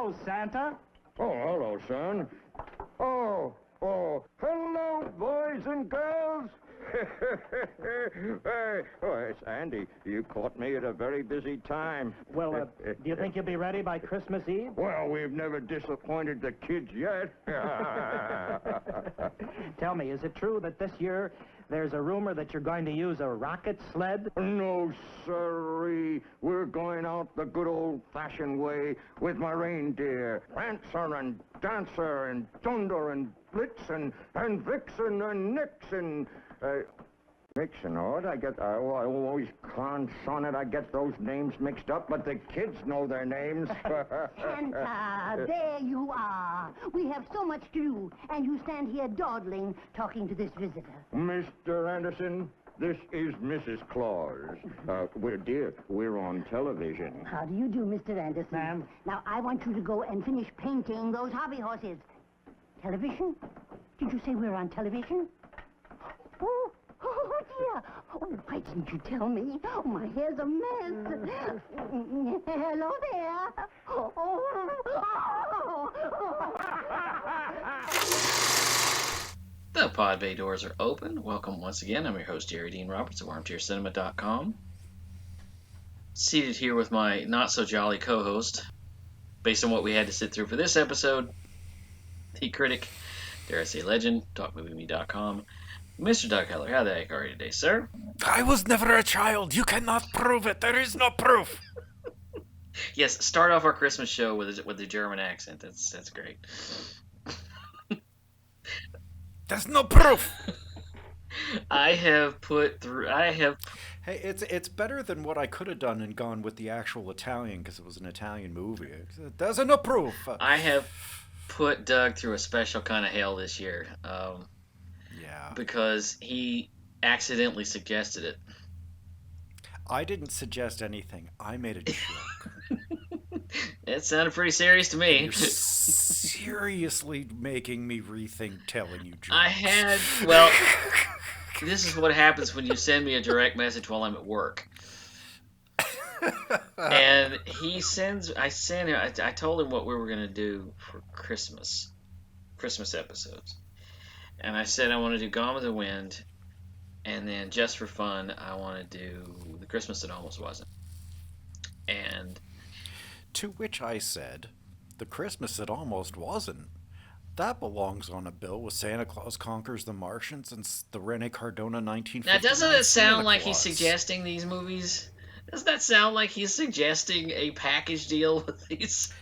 Hello, Santa. Oh, hello, son. Oh, hello, boys and girls. Hey, it's Andy. You caught me at a very busy time. Well, do you think you'll be ready by Christmas Eve? Well, we've never disappointed the kids yet. Tell me, is it true that this year there's a rumor that you're going to use a rocket sled? No, sirree. We're going out the good old-fashioned way with my reindeer. Prancer and Dancer and Dunder and Blitzen and Vixen and Nixon. Vixen, oh, I always son it. I get those names mixed up, but the kids know their names. Santa, there you are. We have so much to do, and you stand here dawdling, talking to this visitor. Mr. Anderson, this is Mrs. Claus. We're on television. How do you do, Mr. Anderson? Ma'am? Now, I want you to go and finish painting those hobby horses. Television? Did you say we're on television? Oh, dear. Oh, why didn't you tell me? Oh, my hair's a mess. Hello there. The pod bay doors are open. Welcome once again. I'm your host, Jerry Dean Roberts of ArmchairCinema.com. Seated here with my not-so-jolly co-host, based on what we had to sit through for this episode, the critic, dare I say legend, TalkMovieMe.com, Mr. Doug Heller. How the heck are you today, sir? I was never a child. You cannot prove it. There is no proof. Yes, start off our Christmas show with the German accent. That's great. There's no proof. Hey, it's better than what I could have done and gone with the actual Italian because it was an Italian movie. There's no proof. I have put Doug through a special kind of hell this year. Yeah. Because he accidentally suggested it. I didn't suggest anything. I made a joke. It sounded pretty serious to me. You're seriously making me rethink telling you jokes. This is what happens when you send me a direct message while I'm at work. And I told him what we were going to do for Christmas episodes. And I said I want to do Gone with the Wind, and then just for fun, I want to do The Christmas That Almost Wasn't. And to which I said, The Christmas That Almost Wasn't. That belongs on a bill with Santa Claus Conquers the Martians and the Rene Cardona 1959. Now, doesn't it sound like he's suggesting these movies? Doesn't that sound like he's suggesting a package deal with these?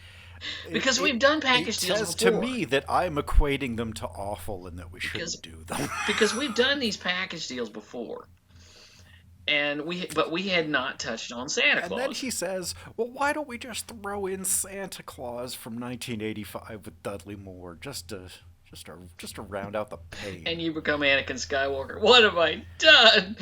Because we've done package deals before. It says to me that I'm equating them to awful and that we shouldn't do them. Because we've done these package deals before. But we had not touched on Santa Claus. And then he says, well, why don't we just throw in Santa Claus from 1985 with Dudley Moore just to round out the pain. And you become Anakin Skywalker. What have I done?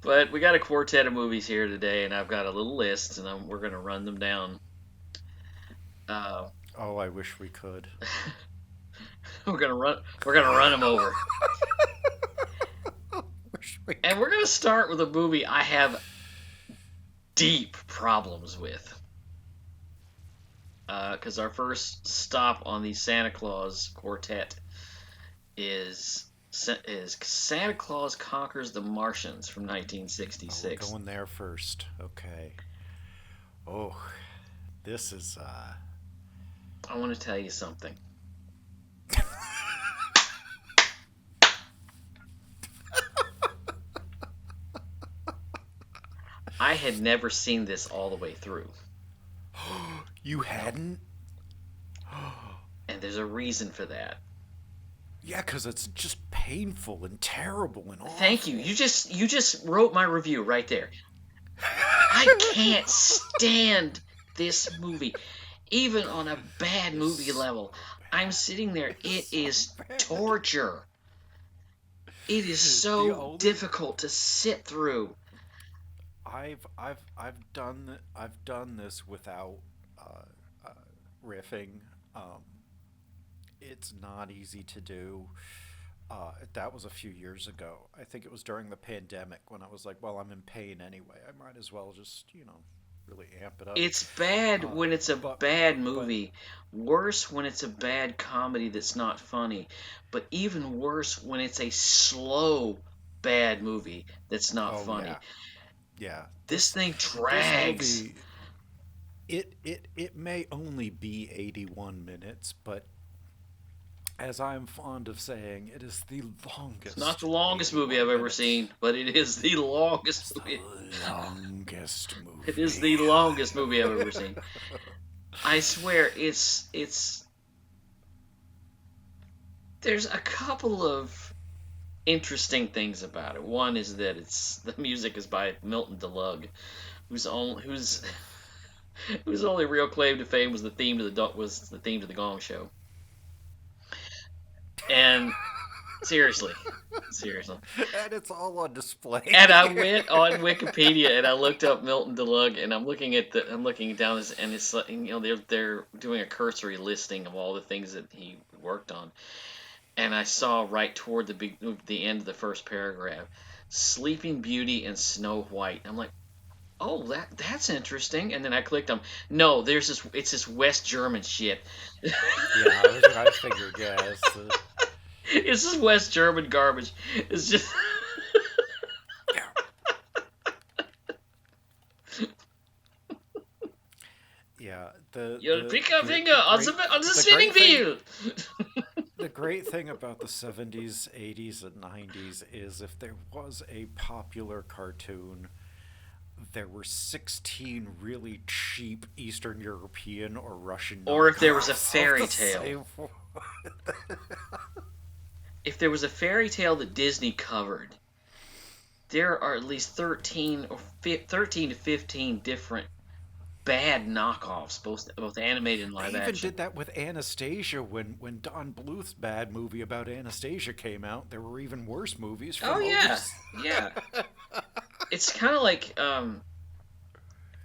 But we got a quartet of movies here today, and I've got a little list, and we're going to run them down. I wish we could. We're gonna run them over. And we're gonna start with a movie I have deep problems with. Because our first stop on the Santa Claus quartet is Santa Claus Conquers the Martians from 1966. We're going there first. Okay. Oh, this is... I want to tell you something. I had never seen this all the way through. You hadn't? And there's a reason for that. Yeah, because it's just painful and terrible and awful. Thank you. You just wrote my review right there. I can't stand this movie. Even on a bad movie level. I'm sitting there. It is torture. It is so difficult to sit through. I've done this without riffing. It's not easy to do. That was a few years ago. I think it was during the pandemic when I was like, well, I'm in pain anyway. I might as well just, really amp it up. It's bad when it's a But, bad but movie. Worse when it's a bad comedy that's not funny. But even worse when it's a slow bad movie that's not oh funny. yeah. This thing This drags. movie, it may only be 81 minutes, but as I'm fond of saying, it is the longest. It's not the longest movie I've ever seen, but it is the longest movie. The longest movie. It is the longest movie I've ever seen. I swear, it's. There's a couple of interesting things about it. One is that the music is by Milton DeLugg, whose only real claim to fame was the theme to the Gong Show. And seriously. And it's all on display. And I went on Wikipedia and I looked up Milton DeLugg, and I'm looking down this, and it's like, they're doing a cursory listing of all the things that he worked on, and I saw right toward the end of the first paragraph, Sleeping Beauty and Snow White. I'm like, oh, that's interesting. And then I clicked on, no, it's this West German shit. Yeah, I figured, yeah. It's this West German garbage. It's just. Yeah, You'll pick a finger on the spinning wheel. The great thing about the 70s, 80s, and 90s is if there was a popular cartoon, there were 16 really cheap Eastern European or Russian or if there was a knockoffs fairy of the tale. same- If there was a fairy tale that Disney covered, there are at least 13 to 15 different bad knockoffs, both animated and live They even action. did that with Anastasia when Don Bluth's bad movie about Anastasia came out. There were even worse movies from Oh yeah, overseas. yeah. It's kind of like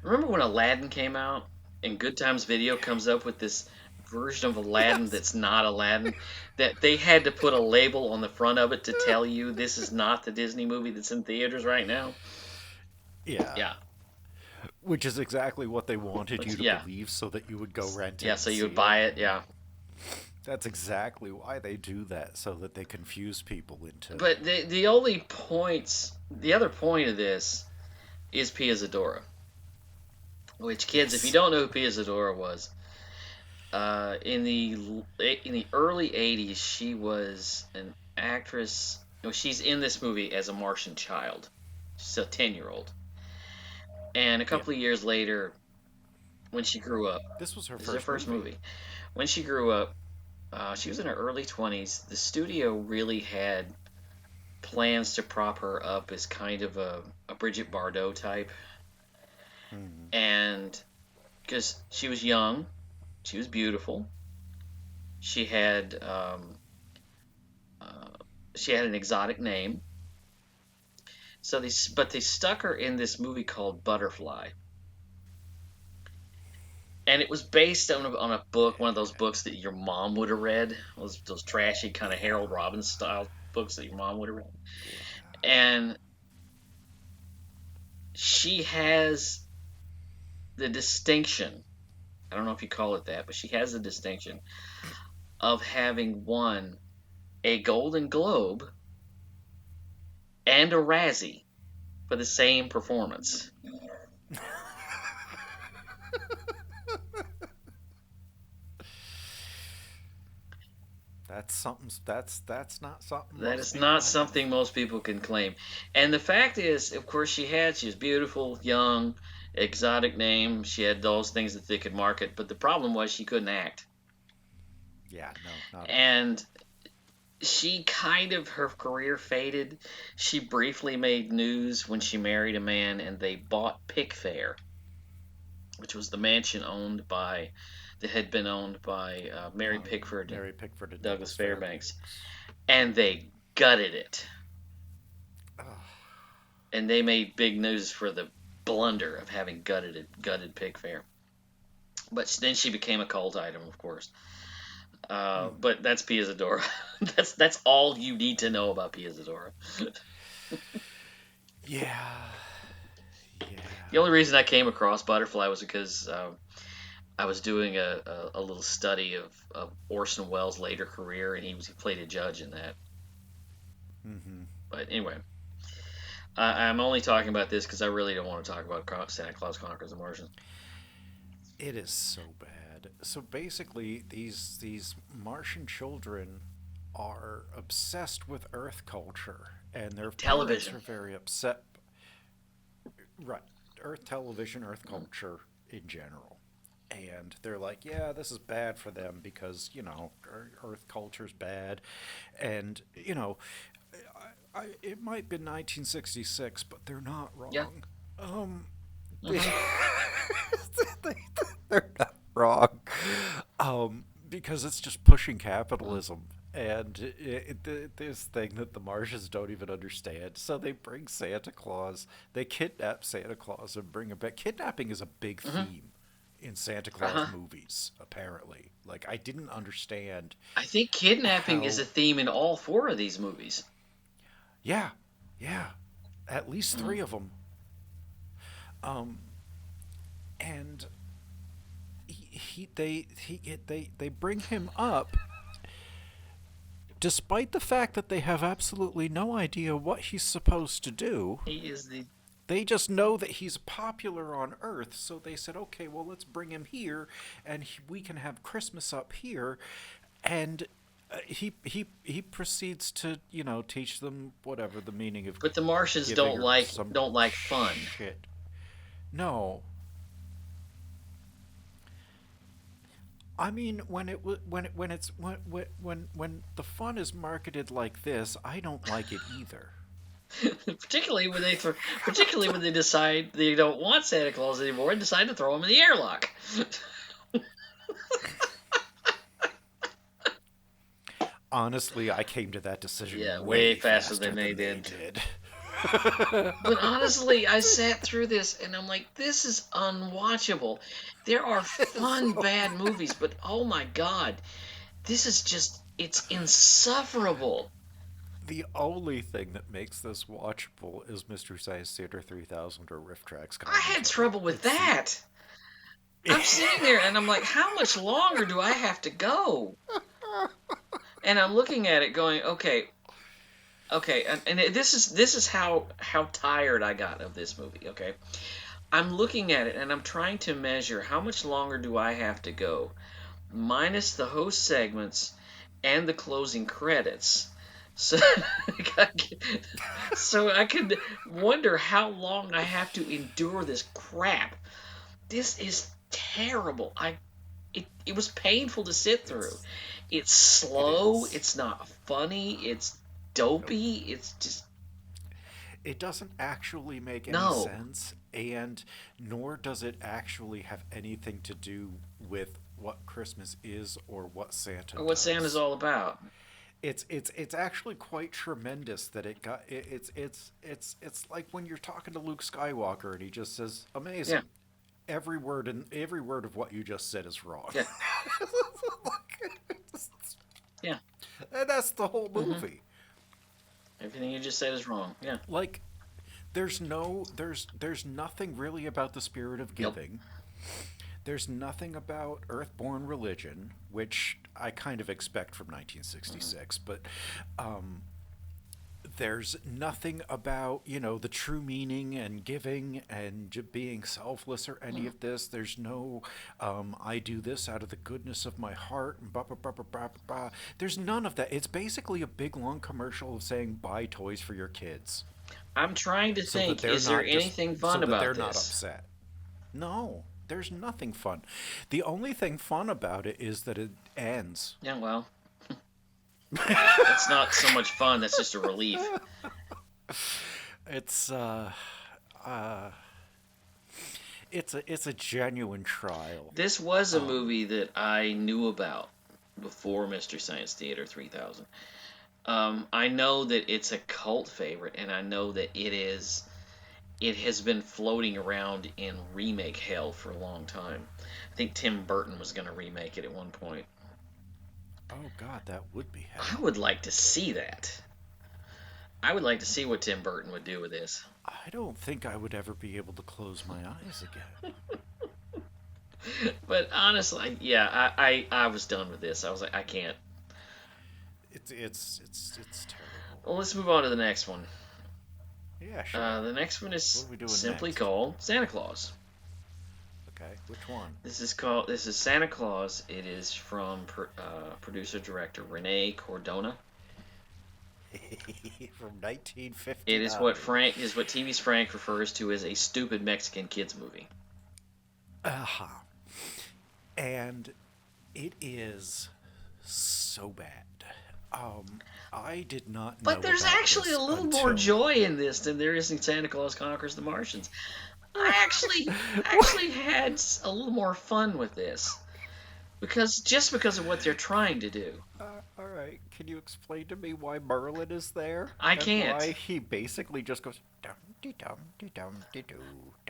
remember when Aladdin came out and Good Times Video comes up with this version of Aladdin that's not Aladdin, that they had to put a label on the front of it to tell you this is not the Disney movie that's in theaters right now. Yeah. Which is exactly what they wanted you to believe so that you would go rent it. Yeah, so you would buy it, yeah. That's exactly why they do that, so that they confuse people into... But the other point of this is Pia Zadora. Which, kids, if you don't know who Pia Zadora was, in the early 80s, she was an actress. No, she's in this movie as a Martian child. She's a 10-year-old. And a couple of years later, when she grew up... This was her first movie. When she grew up, she was in her early 20s. The studio really had plans to prop her up as kind of a Brigitte Bardot type. Mm-hmm. And because she was young, she was beautiful, she had an exotic name. So they stuck her in this movie called Butterfly, and it was based on a book, one of those books that your mom would have read, those trashy kind of Harold Robbins style books that your mom would have read. And she has the distinction, I don't know if you call it that, but she has the distinction of having won a Golden Globe and a Razzie for the same performance. That's something. That's not something. That is not something most people can claim. And the fact is, of course, she was beautiful, young, exotic name. She had those things that they could market, but the problem was she couldn't act. Yeah, no, not. And her career faded. She briefly made news when she married a man, and they bought Pickfair, which was the mansion that had been owned by Mary Pickford and Douglas Fairbanks. And they gutted it. And they made big news for the blunder of having gutted Pickfair. But then she became a cult item, of course. But that's Pia Zadora. That's all you need to know about Pia Zadora. Yeah. The only reason I came across Butterfly was because I was doing a little study of Orson Welles' later career, and he played a judge in that. Mm-hmm. But anyway, I'm only talking about this because I really don't want to talk about Santa Claus Conquers the Martians. It is so bad. So basically, these Martian children are obsessed with Earth culture, and their parents Television. are very upset. Right, Earth television, Earth culture in general, and they're like, yeah, this is bad for them because Earth culture's bad, and it might be 1966, but they're not Yeah. wrong. They, they're not wrong. Because it's just pushing capitalism. And this thing that the Martians don't even understand. So they bring Santa Claus, they kidnap Santa Claus and bring him back. Kidnapping is a big theme in Santa Claus movies, apparently. Like, I didn't understand. I think kidnapping is a theme in all 4 of these movies. Yeah. At least 3 of them. And they bring him up despite the fact that they have absolutely no idea what he's supposed to do. He is the... They just know that he's popular on Earth, so they said, okay, well, let's bring him here, and we can have Christmas up here. And he proceeds to teach them whatever the meaning of. But the Martians don't like fun. Shit. No. I mean, when the fun is marketed like this, I don't like it either. particularly when they decide they don't want Santa Claus anymore and decide to throw him in the airlock. Honestly, I came to that decision way faster than they did. But honestly, I sat through this and I'm like, this is unwatchable. There are fun bad movies, but oh my god, this is just, it's insufferable. The only thing that makes this watchable is Mystery Science Theater 3000 or Riff Tracks. I had trouble with that. I'm sitting there and I'm like, how much longer do I have to go? And I'm looking at it going, okay, and this is how tired I got of this movie, okay? I'm looking at it and I'm trying to measure how much longer do I have to go, minus the host segments and the closing credits. So I could wonder how long I have to endure this crap. This is terrible. It was painful to sit through. It's slow. It's not funny. It's dopey. It's just... It doesn't actually make any sense, and nor does it actually have anything to do with what Christmas is or what Santa or what does. Santa's all about. It's actually quite tremendous that it got it's like when you're talking to Luke Skywalker and he just says amazing. Yeah. Every word of what you just said is wrong. Yeah. Yeah. And that's the whole movie. Everything you just said is wrong. Yeah. Like there's nothing really about the spirit of giving. There's nothing about Earthborn religion, which I kind of expect from 1966, but there's nothing about, the true meaning and giving and being selfless or any of this. There's no, I do this out of the goodness of my heart. And blah, blah, blah, blah, blah, blah. There's none of that. It's basically a big, long commercial of saying, buy toys for your kids. I'm trying to think, is there anything fun about this? They're not upset. No. There's nothing fun. The only thing fun about it is that it ends. Yeah, well, that's not so much fun. That's just a relief. It's a genuine trial. This was a movie that I knew about before Mystery Science Theater 3000. I know that it's a cult favorite, and I know that it has been floating around in remake hell for a long time. I think Tim Burton was going to remake it at one point. Oh God, that would be I hell. would like to see that. I would like to see what Tim Burton would do with this. I don't think I would ever be able to close my eyes again. But honestly, yeah, I was done with this. I was like, I can't. It's terrible. Well, let's move on to the next one. Yeah, sure. The next one What is are we doing simply next? called Santa Claus. Okay, which one? This is Santa Claus. It is from producer director Renee Cordona. From 1959. It is what TV's Frank refers to as a stupid Mexican kids movie. Uh-huh. And it is so bad. I did not know. But there's about actually this a little until... more joy in this than there is in Santa Claus Conquers the Martians. I actually had a little more fun with this because of what they're trying to do. All right, can you explain to me why Merlin is there? I and can't. Why he basically just goes dum de dum de dum de doo.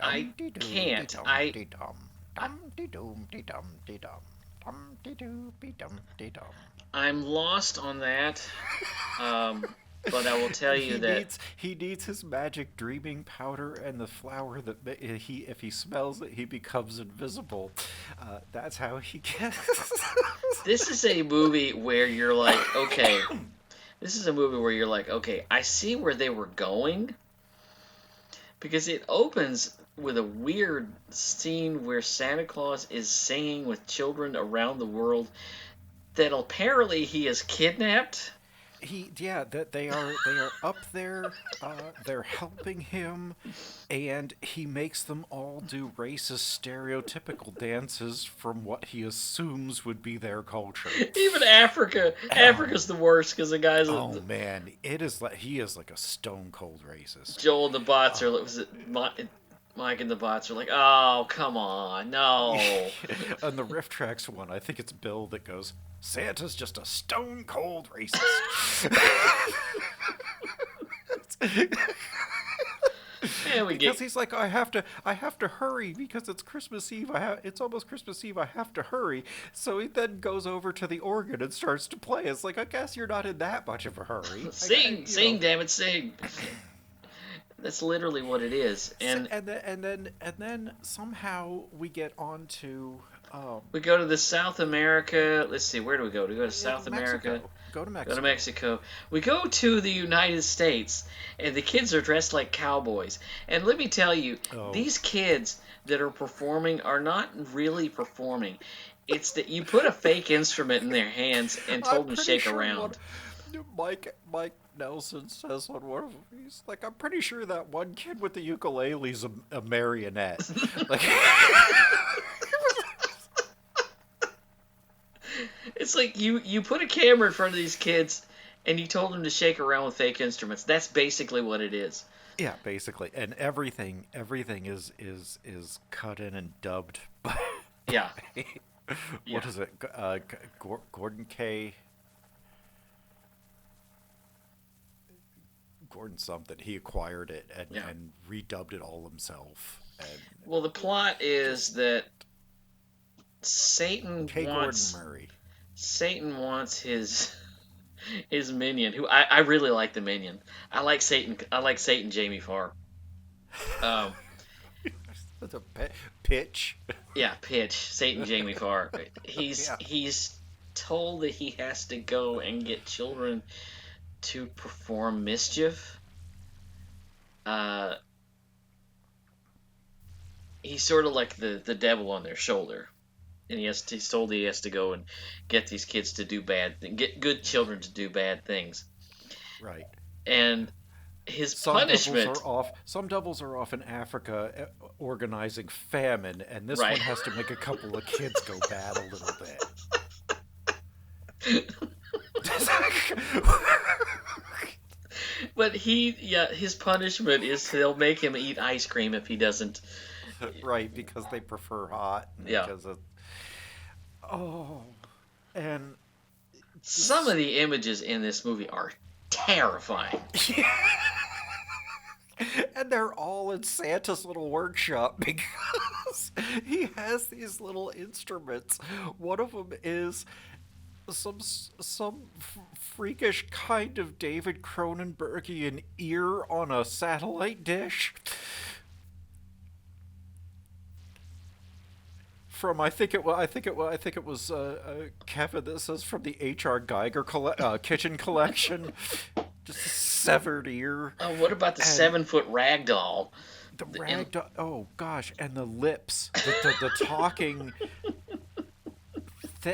I can't. Dum de dum de dum de dum. Dum de doo be dum de dum. I'm lost on that. But I will tell you he needs his magic dreaming powder and the flower that if he smells it, he becomes invisible. That's how he gets. This is a movie where you're like, okay. This is a movie where you're like, okay, I see where they were going. Because it opens with a weird scene where Santa Claus is singing with children around the world that apparently he has kidnapped. That they are up there, they're helping him, and he makes them all do racist stereotypical dances from what he assumes would be their culture. Even Africa's the worst because the guys. Oh man, it is like he is like a stone cold racist. Joel and the bots are. Was it Mike and the bots are like, oh come on, no. On the Riff Tracks one, I think it's Bill that goes, Santa's just a stone cold racist. Because he's like, I have to hurry because it's Christmas Eve. It's almost Christmas Eve. I have to hurry. So he then goes over to the organ and starts to play. It's like, I guess you're not in that much of a hurry. Sing, damn it, sing. That's literally what it is. And then somehow we get on to. We go to the South America. Let's see, where do we go? We go to South America. Go to Mexico. Go to Mexico. We go to the United States, and the kids are dressed like cowboys. And let me tell you, these kids that are performing are not really performing. It's that you put a fake instrument in their hands and told them to shake around. Mike Nelson says on one of them, he's like, I'm pretty sure that one kid with the ukulele's a marionette. Like. It's like you put a camera in front of these kids and you told them to shake around with fake instruments. That's basically what it is. Yeah, basically. And everything is cut in and dubbed by Yeah. What is it? Gordon K. Gordon something. He acquired it and redubbed it all himself. And well, the plot is that Satan wants his minion, who I really like the minion. I like Satan Jamie Farr. That's a pitch. Yeah, pitch. Satan Jamie Farr. He's told that he has to go and get children to perform mischief. He's sort of like the devil on their shoulder. And he's told he has to go and get these kids to do get good children to do bad things. Right. And his punishment. Some devils are off in Africa organizing famine, and this one has to make a couple of kids go bad a little bit. But his punishment is they'll make him eat ice cream if he doesn't. Right, because they prefer hot. Because of. Oh, and some of the images in this movie are terrifying. And they're all in Santa's little workshop because he has these little instruments. One of them is freakish kind of David Cronenbergian ear on a satellite dish. From I think it was Kevin. This is from the H.R. Geiger kitchen collection. Just a severed ear. Oh, what about the And 7-foot rag doll? the rag doll. Oh gosh, and the lips, the talking,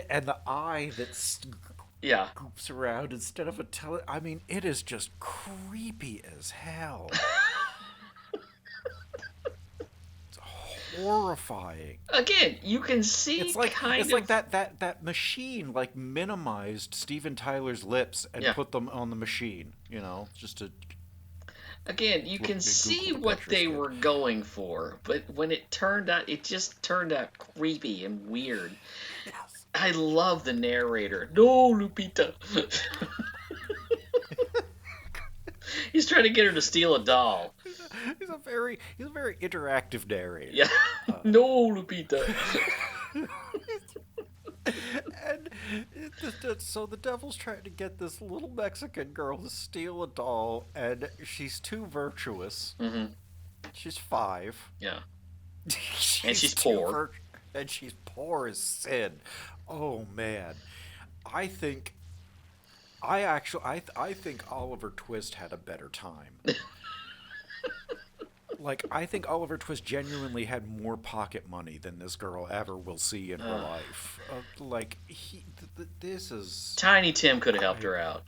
and the eye that Yeah. scoops around instead of a I mean, it is just creepy as hell. It's horrifying. Again, you can see It's like kind it's of like that machine like minimized Steven Tyler's lips and Yeah. put them on the machine, just to Again, you can Google see the what pictures they good. were going for, but when it turned out, it just turned out creepy and weird. I love the narrator. No, Lupita. He's trying to get her to steal a doll. He's a very interactive narrator. Yeah. No, Lupita. And so the devil's trying to get this little Mexican girl to steal a doll, and she's too virtuous. Mm-hmm. She's 5. Yeah. She's poor. And she's poor as sin. Oh man, I think Oliver Twist had a better time. Like, I think Oliver Twist genuinely had more pocket money than this girl ever will see in her life. This is Tiny Tim could have helped her out.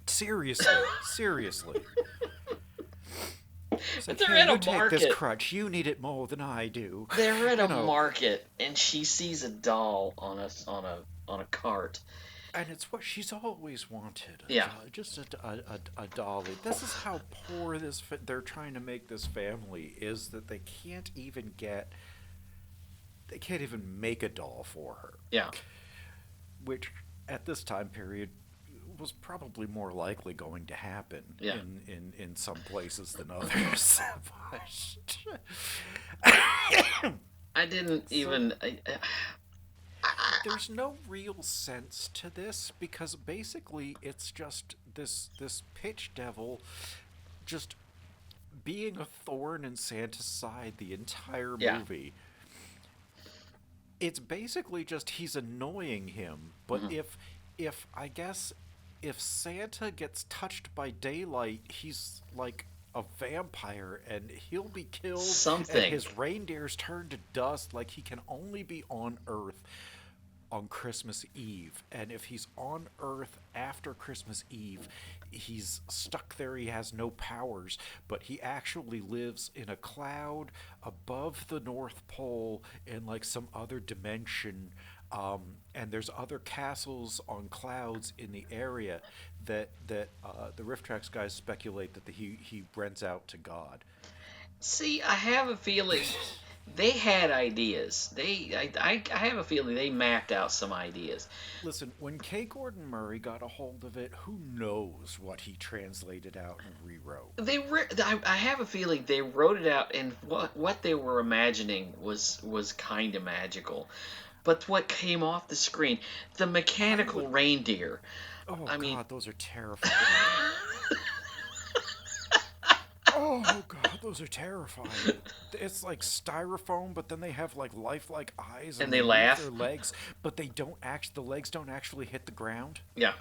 seriously. It's like, They're "Here, at a you take market. this crutch. You need it more than I do." They're at a You know. market, and she sees a doll on a cart. And it's what she's always wanted. Yeah. Just a dolly. This is how poor they're trying to make this family is that they can't even make a doll for her. Yeah. Which at this time period was probably more likely going to happen Yeah. in some places than others. I didn't even. There's no real sense to this because basically it's just this pitch devil just being a thorn in Santa's side the entire Yeah. movie. It's basically just he's annoying him, but Mm-hmm. if Santa gets touched by daylight, he's like a vampire and he'll be killed. Something. And his reindeers turn to dust. Like, he can only be on Earth on Christmas Eve. And if he's on Earth after Christmas Eve, he's stuck there. He has no powers, but he actually lives in a cloud above the North Pole in like some other dimension. And there's other castles on clouds in the area that the Rift Tracks guys speculate that he rents out to God. See, I have a feeling they had ideas. I have a feeling they mapped out some ideas. Listen, when K. Gordon Murray got a hold of it, who knows what he translated out and rewrote? I have a feeling they wrote it out, and what they were imagining was kind of magical. But what came off the screen, the mechanical reindeer. Oh, I mean, God, those are terrifying. Oh, God, those are terrifying. It's like styrofoam, but then they have like lifelike eyes. And they move laugh. Their legs, but the legs don't actually hit the ground. Yeah,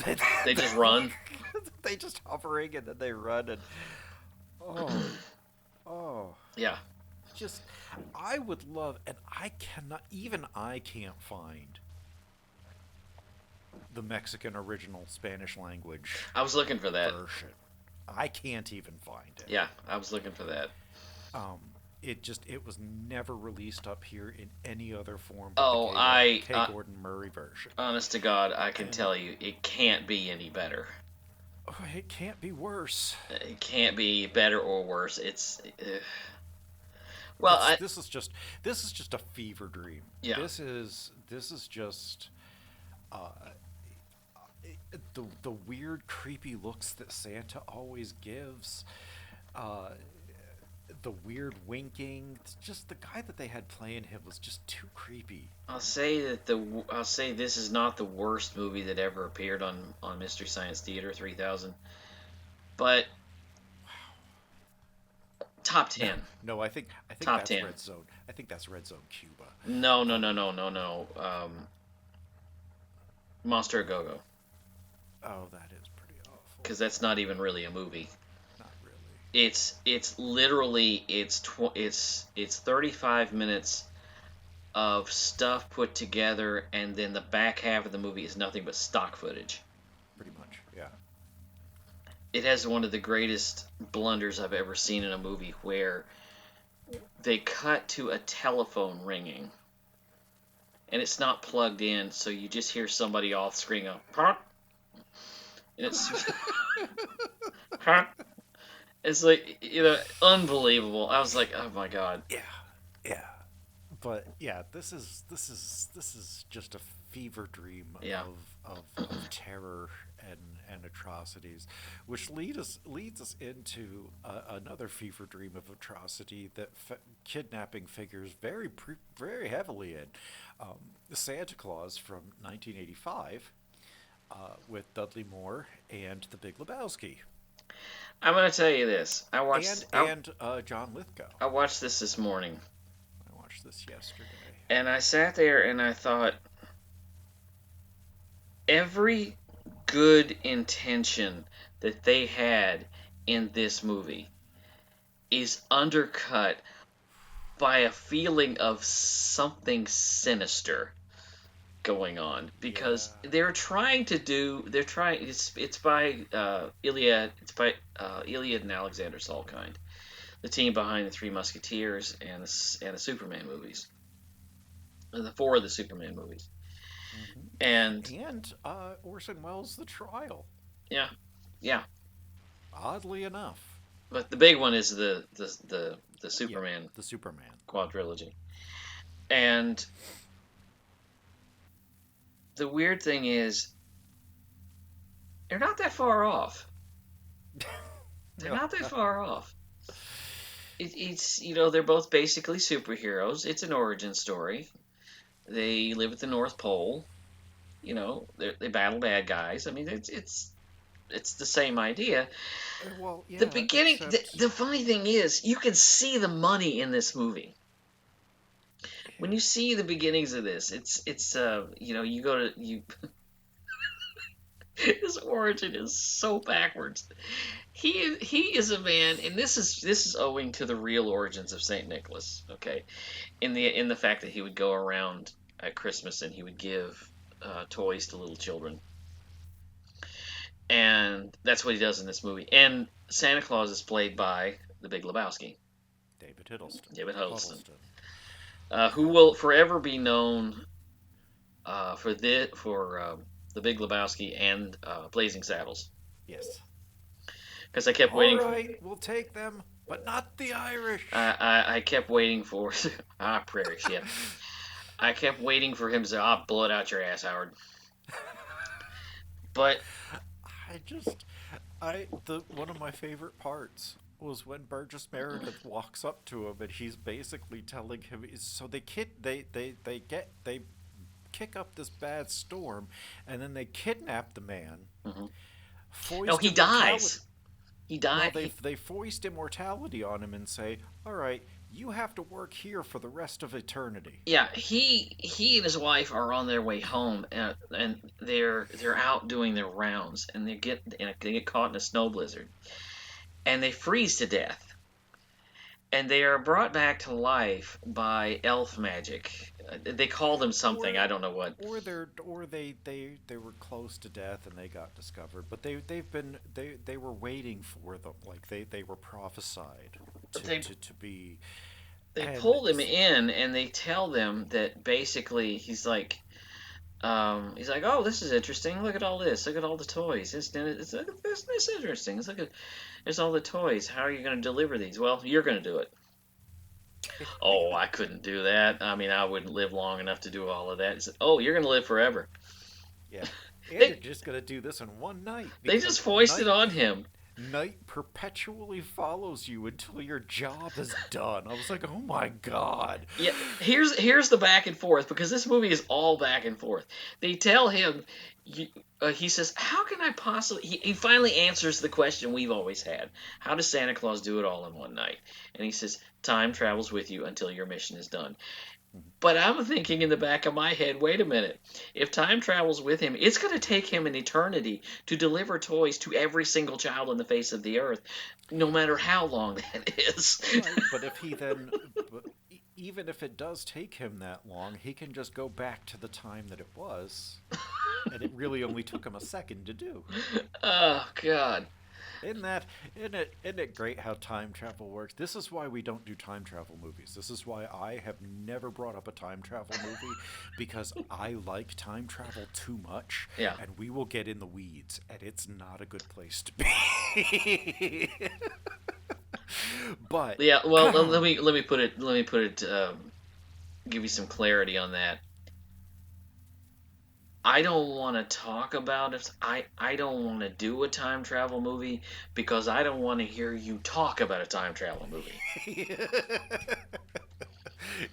they just run. They just hovering and then they run and oh. Yeah. Just, I would love, and I can't find the Mexican original Spanish language I was looking for that. version. I can't even find it. Yeah, I was looking for that. It was never released up here in any other form. Oh, the K. Gordon Murray version. Honest to God, I can tell you, it can't be any better. Oh, it can't be worse. It can't be better or worse. It's. Well, This is just a fever dream. Yeah. This is just the weird, creepy looks that Santa always gives. the weird winking. It's just the guy that they had playing him was just too creepy. I'll say this is not the worst movie that ever appeared on Mystery Science Theater 3000, but top 10. No, I think Top that's 10. Red Zone. I think that's Red Zone Cuba. No. Monster a Go-Go, Oh, that is pretty awful. because that's not even really a movie. Not really. It's literally it's 35 minutes of stuff put together, and then the back half of the movie is nothing but stock footage. Pretty much, yeah. It has one of the greatest blunders I've ever seen in a movie, where they cut to a telephone ringing, and it's not plugged in, so you just hear somebody off screen go, "Pop," and it's it's like, unbelievable. I was like, oh my god. Yeah. But yeah, this is just a fever dream Yeah. of terror and atrocities, which leads us into another fever dream of atrocity that kidnapping figures very heavily in. Santa Claus from 1985, with Dudley Moore and The Big Lebowski, I'm gonna tell you this. and John Lithgow. I watched this morning, I watched this yesterday. and I sat there and I thought, every good intention that they had in this movie is undercut by a feeling of something sinister going on, because it's by Iliad and Alexander Salkind, the team behind the Three Musketeers and the Superman movies, the four of the Superman movies. And Orson Welles' The Trial. yeah, Oddly enough, but the big one is the Superman the Superman. quadrilogy. And the weird thing is, they're not that far off. They're not that far off. It's they're both basically superheroes. It's an origin story. They live at the North Pole. They battle bad guys. I mean, it's the same idea. Well, yeah, The beginning. except- The funny thing is, you can see the money in this movie. When you see the beginnings of this, you go to his origin is so backwards. He is a man, and this is owing to the real origins of Saint Nicholas. Okay, in the fact that he would go around at Christmas and he would give toys to little children, and that's what he does in this movie. And Santa Claus is played by the Big Lebowski, David Hiddleston. Who will forever be known for the Big Lebowski and Blazing Saddles. Yes. Because I kept waiting. All right, we'll take them, but not the Irish. I kept waiting for Prairie Ship. I kept waiting for him to say, blow it out your ass, Howard. But one of my favorite parts was when Burgess Meredith walks up to him and he's basically telling him, so they kick up this bad storm, and then they kidnap the man. Mm-hmm. No, he dies. He died. Well, they foist immortality on him and say, all right, you have to work here for the rest of eternity. Yeah, he and his wife are on their way home, and they're out doing their rounds, and they get caught in a snow blizzard, and they freeze to death, and they are brought back to life by elf magic. They call them something, I don't know what. Or they were close to death and they got discovered, but they were waiting for them, like they were prophesied to be. They pull them in and they tell them that basically he's like, oh, this is interesting. Look at all this. Look at all the toys. This is interesting. There's all the toys. How are you going to deliver these? Well, you're going to do it. Oh, I couldn't do that. I mean, I wouldn't live long enough to do all of that. He said, oh, you're going to live forever. Yeah. You're just going to do this in one night. They just foisted on him. Night perpetually follows you until your job is done. I was like, oh my god. Yeah, here's the back and forth, because this movie is all back and forth. They tell him, he says, "How can I possibly?" He finally answers the question we've always had: How does Santa Claus do it all in one night? And he says, "Time travels with you until your mission is done." But I'm thinking in the back of my head, wait a minute. If time travels with him, it's going to take him an eternity to deliver toys to every single child on the face of the earth, no matter how long that is. Right, but if he then, even if it does take him that long, he can just go back to the time that it was, and it really only took him a second to do. Oh, God. Isn't it great how time travel works? This is why we don't do time travel movies. This is why I have never brought up a time travel movie, because I like time travel too much. Yeah. And we will get in the weeds, and it's not a good place to be. But Yeah, well, let me put it give you some clarity on that. I don't want to talk about it. I don't want to do a time travel movie because I don't want to hear you talk about a time travel movie.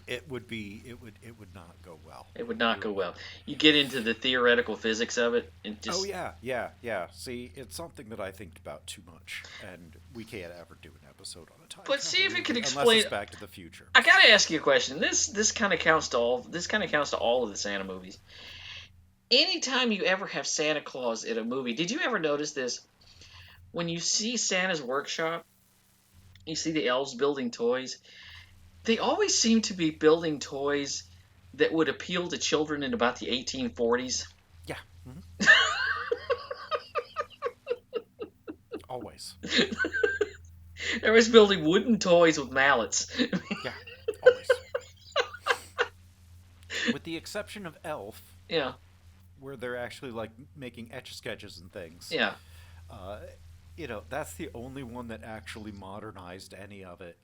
it would not go well. It would not go well. You get into the theoretical physics of it and just... Oh yeah. See, it's something that I think about too much, and we can't ever do an episode on a time. But see if it can unless explain. it's Back to the Future. I gotta ask you a question. This kind of counts to all. This kind of counts to all of the Santa movies. Anytime you ever have Santa Claus in a movie, did you ever notice this? When you see Santa's workshop, you see the elves building toys. They always seem to be building toys that would appeal to children in about the 1840s. Yeah. Mm-hmm. Always. They're always building wooden toys with mallets. Yeah, always. With the exception of Elf. Yeah. Where they're actually like making etch-a-sketches and things. Yeah. That's the only one that actually modernized any of it,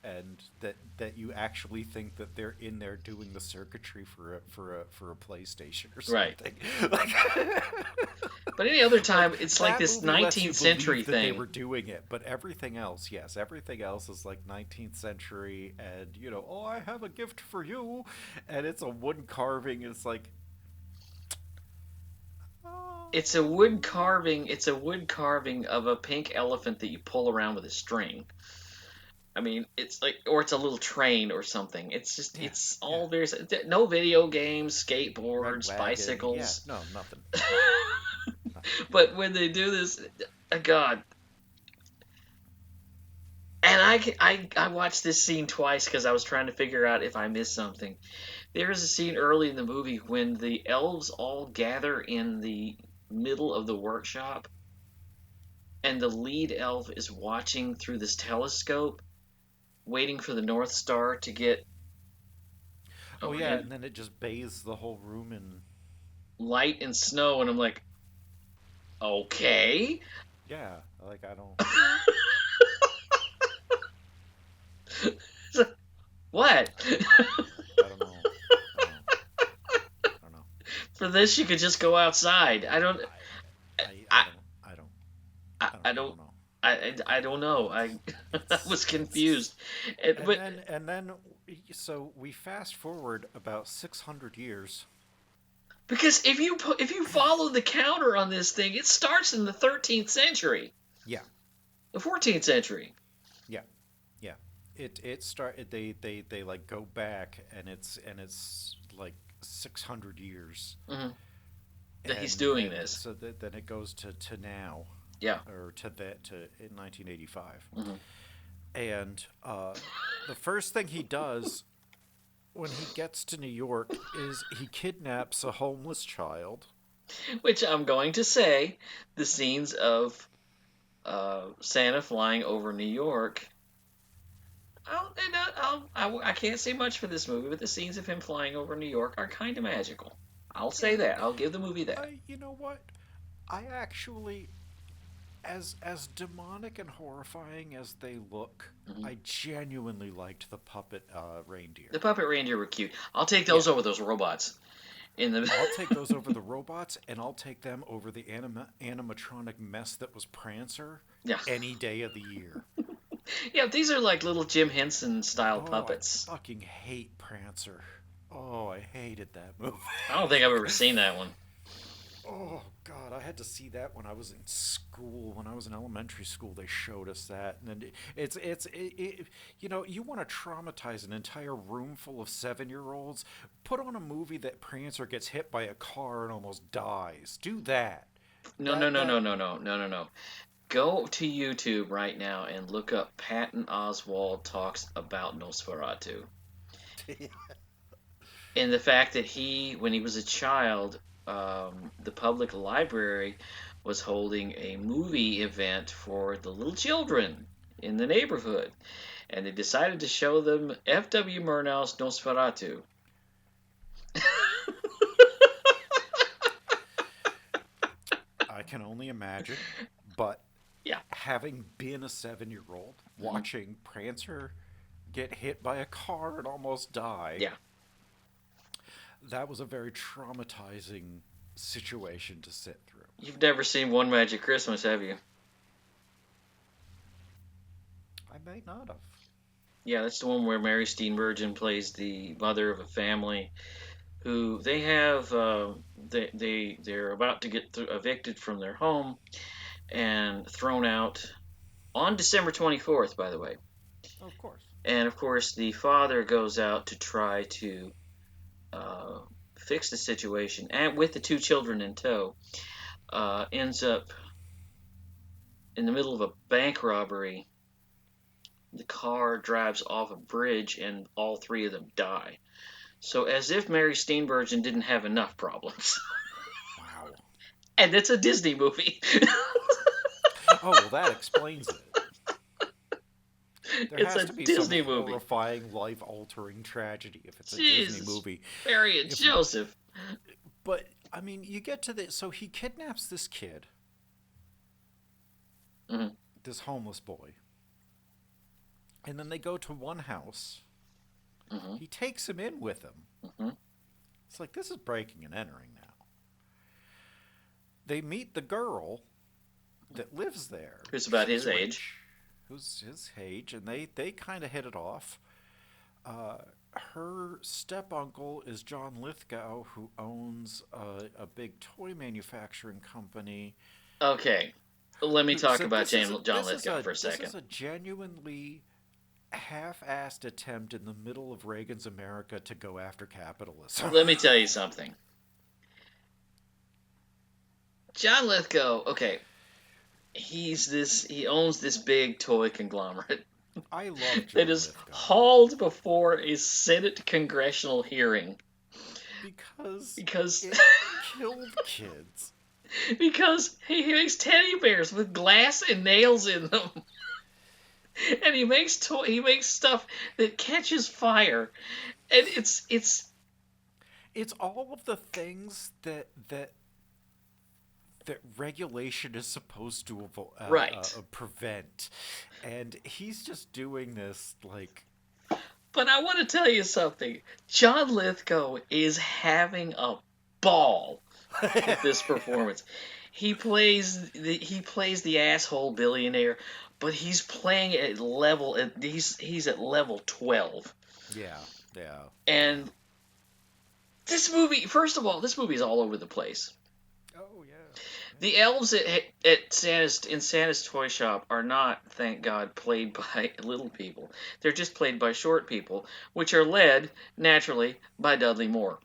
and that you actually think that they're in there doing the circuitry for a PlayStation or something. Right. But any other time, it's like this 19th century that thing. They were doing it, but everything else, yes, everything else is like 19th century, and oh, I have a gift for you, and it's a wood carving. And it's like. It's a wood carving. It's a wood carving of a pink elephant that you pull around with a string. I mean, it's like, or it's a little train or something. It's just, it's all very, no video games, skateboards, bicycles. Yeah, no, nothing. But when they do this, God. And I watched this scene twice because I was trying to figure out if I missed something. There is a scene early in the movie when the elves all gather in the middle of the workshop, and the lead elf is watching through this telescope, waiting for the North Star to get... Oh yeah, and then it just bathes the whole room in... light and snow, and I'm like, okay. Yeah, like I don't... What? I don't know. For this, you could just go outside. I don't know. I was confused. And then, so we fast forward about 600 years. Because if you follow the counter on this thing, it starts in the 13th century. Yeah. The 14th century. Yeah. They like go back, and it's like 600 years that he's doing this. So then it goes to now. Yeah. Or to in 1985. And the first thing he does when he gets to New York is he kidnaps a homeless child. Which I'm going to say, the scenes of Santa flying over New York. I can't say much for this movie, but the scenes of him flying over New York are kind of magical. I'll say that. I'll give the movie that. You know what? I actually, as demonic and horrifying as they look, I genuinely liked the puppet reindeer. The puppet reindeer were cute. I'll take those over those robots. I'll take those over the robots, and I'll take them over the animatronic mess that was Prancer. Yeah. any day of the year. Yeah, these are like little Jim Henson style Oh, puppets. I fucking hate Prancer. Oh, I hated that movie. I don't think I've ever seen that one. Oh God, I had to see that when I was in school. When I was in elementary school, they showed us that, and then you know, you want to traumatize an entire room full of 7-year-olds? Put on a movie that Prancer gets hit by a car and almost dies. Do that. No, no, no, no, no, no, no, no, no. Go to YouTube right now and look up Patton Oswalt talks about Nosferatu. And the fact that when he was a child, the public library was holding a movie event for the little children in the neighborhood. And they decided to show them F.W. Murnau's Nosferatu. I can only imagine, but Yeah. having been a 7-year-old, watching Prancer get hit by a car and almost die, Yeah. that was a very traumatizing situation to sit through. You've never seen One Magic Christmas, have you? I may not have. Yeah, that's the one where Mary Steenburgen plays the mother of a family who they have they're about to get evicted from their home and thrown out on December 24th, by the way. Of course. And of course, the father goes out to try to fix the situation, and with the two children in tow, ends up in the middle of a bank robbery. The car drives off a bridge, and all three of them die. So, as if Mary Steenburgen didn't have enough problems. Wow. And it's a Disney movie. Oh, well, that explains it. There It's has a to be Disney some movie. horrifying, life-altering tragedy if it's a Jesus. Disney movie. Mary and Joseph. But, I mean, you get to this. So he kidnaps this kid, this homeless boy. And then they go to one house. He takes him in with him. It's like, this is breaking and entering now. They meet the girl that lives there. Who's about his She's age. rich, who's his age, and they kind of hit it off. Her step-uncle is John Lithgow, who owns a big toy manufacturing company. Okay. Let me talk So about this John is Lithgow for a This second. is a genuinely half-assed attempt in the middle of Reagan's America to go after capitalism. Let me tell you something. John Lithgow, okay. He owns this big toy conglomerate I love John that is Lithgow hauled before a Senate congressional hearing because it killed kids. because he makes teddy bears with glass and nails in them. And he makes stuff that catches fire. And it's all of the things that regulation is supposed to prevent, and he's just doing this like. But I want to tell you something. John Lithgow is having a ball with this performance. He plays the asshole billionaire, but he's playing at level. He's at level 12. Yeah. And this movie, first of all, this movie is all over the place. Oh yeah. The elves at Santa's toy shop are not, thank God, played by little people. They're just played by short people, which are led, naturally, by Dudley Moore.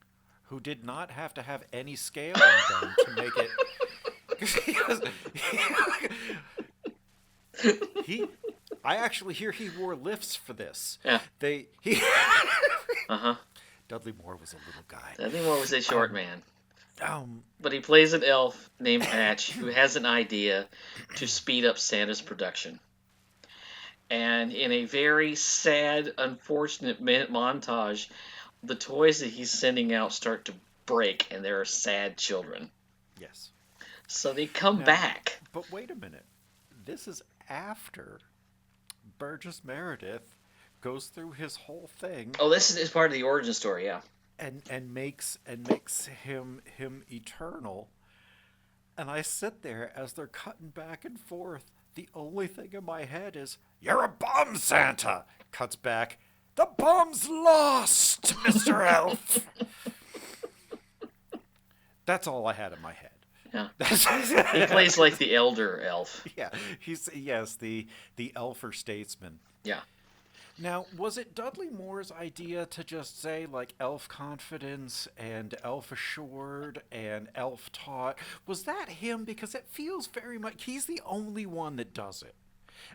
Who did not have to have any scaling done to make it. I actually hear he wore lifts for this. Yeah. Dudley Moore was a little guy. Dudley Moore was a short man. But he plays an elf named Patch who has an idea to speed up Santa's production. And in a very sad, unfortunate montage, the toys that he's sending out start to break, and there are sad children. Yes. So they come back. But wait a minute. This is after Burgess Meredith goes through his whole thing. Oh, this is part of the origin story, yeah. And makes him eternal. And I sit there as they're cutting back and forth The only thing in my head is, "You're a bum, Santa!" Cuts back, "The bum's lost, Mr. Elf!" That's all I had in my head. Yeah. He plays like the elder elf. Yeah, he's the elf or statesman. Yeah. Now, was it Dudley Moore's idea to just say, like, elf confidence and elf assured and elf taught? Was that him? Because it feels very much... He's the only one that does it.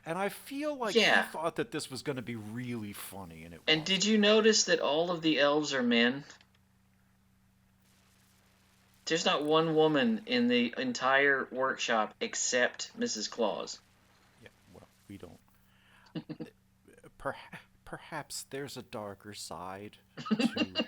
And I feel like he thought that this was going to be really funny, and it wasn't. Did you notice that all of the elves are men? There's not one woman in the entire workshop except Mrs. Claus. Yeah, well, we don't... Perhaps there's a darker side to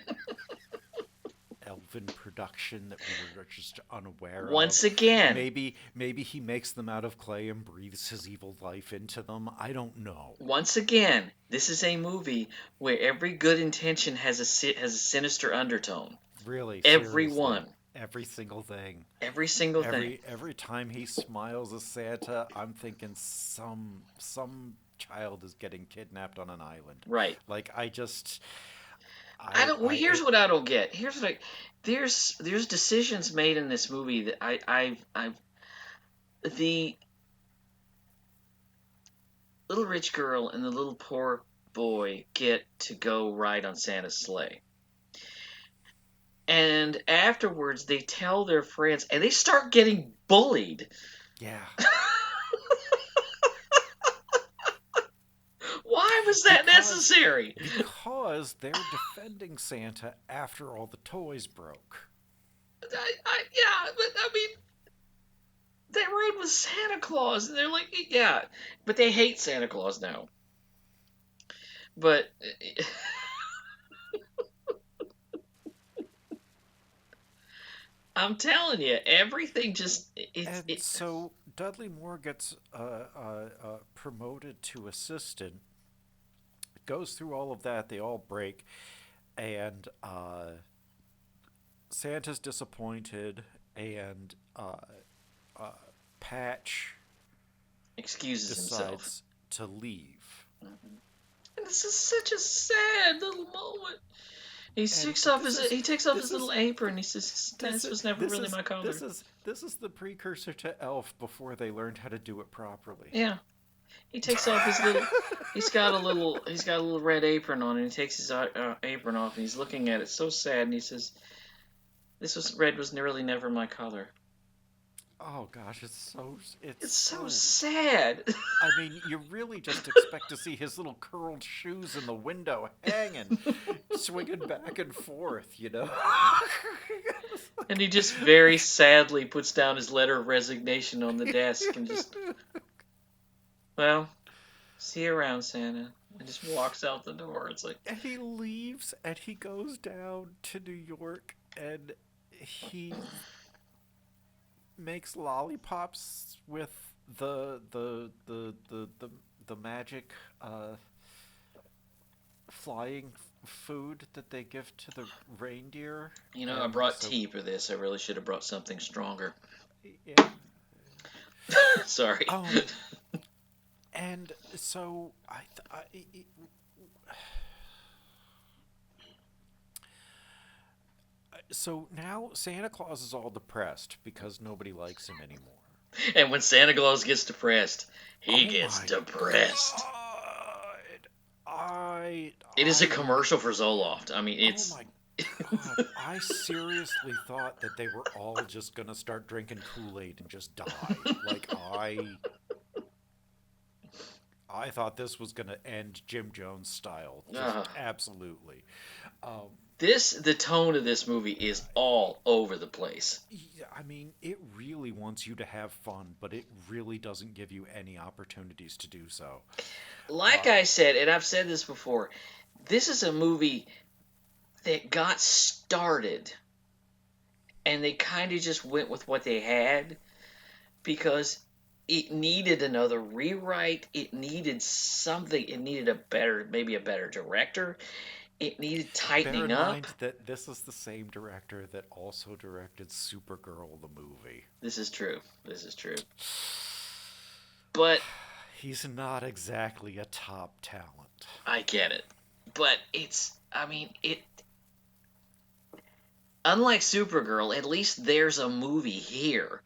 elven production that we were just unaware of. Once again. Maybe he makes them out of clay and breathes his evil life into them. I don't know. Once again, this is a movie where every good intention has a sinister undertone. Really? Everyone. Every single thing. Every single thing. Every time he smiles at Santa, I'm thinking some child is getting kidnapped on an island. Right. Like, here's what I don't get. There's decisions made in this movie that the little rich girl and the little poor boy get to go ride on Santa's sleigh. And afterwards they tell their friends and they start getting bullied. Yeah. Why was that necessary? Because they're defending Santa after all the toys broke. But they rode with Santa Claus, and they're like, yeah, but they hate Santa Claus now. But I'm telling you, everything just... So Dudley Moore gets promoted to assistant. Goes through all of that, they all break, and Santa's disappointed, and Patch excuses decides to leave. Mm-hmm. And this is such a sad little moment. He takes off his little apron. He says, "This was never really my color." This is the precursor to Elf before they learned how to do it properly. Yeah. He takes off his little. He's got a little red apron on, and he takes his apron off, and he's looking at it so sad, and he says, "Red was really never my color." Oh gosh, it's so sad. I mean, you really just expect to see his little curled shoes in the window hanging, swinging back and forth, you know. And he just very sadly puts down his letter of resignation on the desk and just. Well, see you around, Santa. And just walks out the door. It's like... And he leaves, and he goes down to New York, and he makes lollipops with the magic flying food that they give to the reindeer. You know, I brought tea for this. I really should have brought something stronger. Yeah. Sorry. And so so now Santa Claus is all depressed because nobody likes him anymore. And when Santa Claus gets depressed, he gets depressed. It is a commercial for Zoloft. I mean, it's... Oh my God. I seriously thought that they were all just going to start drinking Kool-Aid and just die. Like, I thought this was going to end Jim Jones style. Just absolutely. The tone of this movie is all over the place. Yeah, I mean, it really wants you to have fun, but it really doesn't give you any opportunities to do so. Like I said, and I've said this before, this is a movie that got started, and they kind of just went with what they had, because it needed another rewrite. It needed something. It needed maybe a better director. It needed tightening up. Bear in mind that this is the same director that also directed Supergirl, the movie. This is true. But But he's not exactly a top talent. I get it. But unlike Supergirl, at least there's a movie here.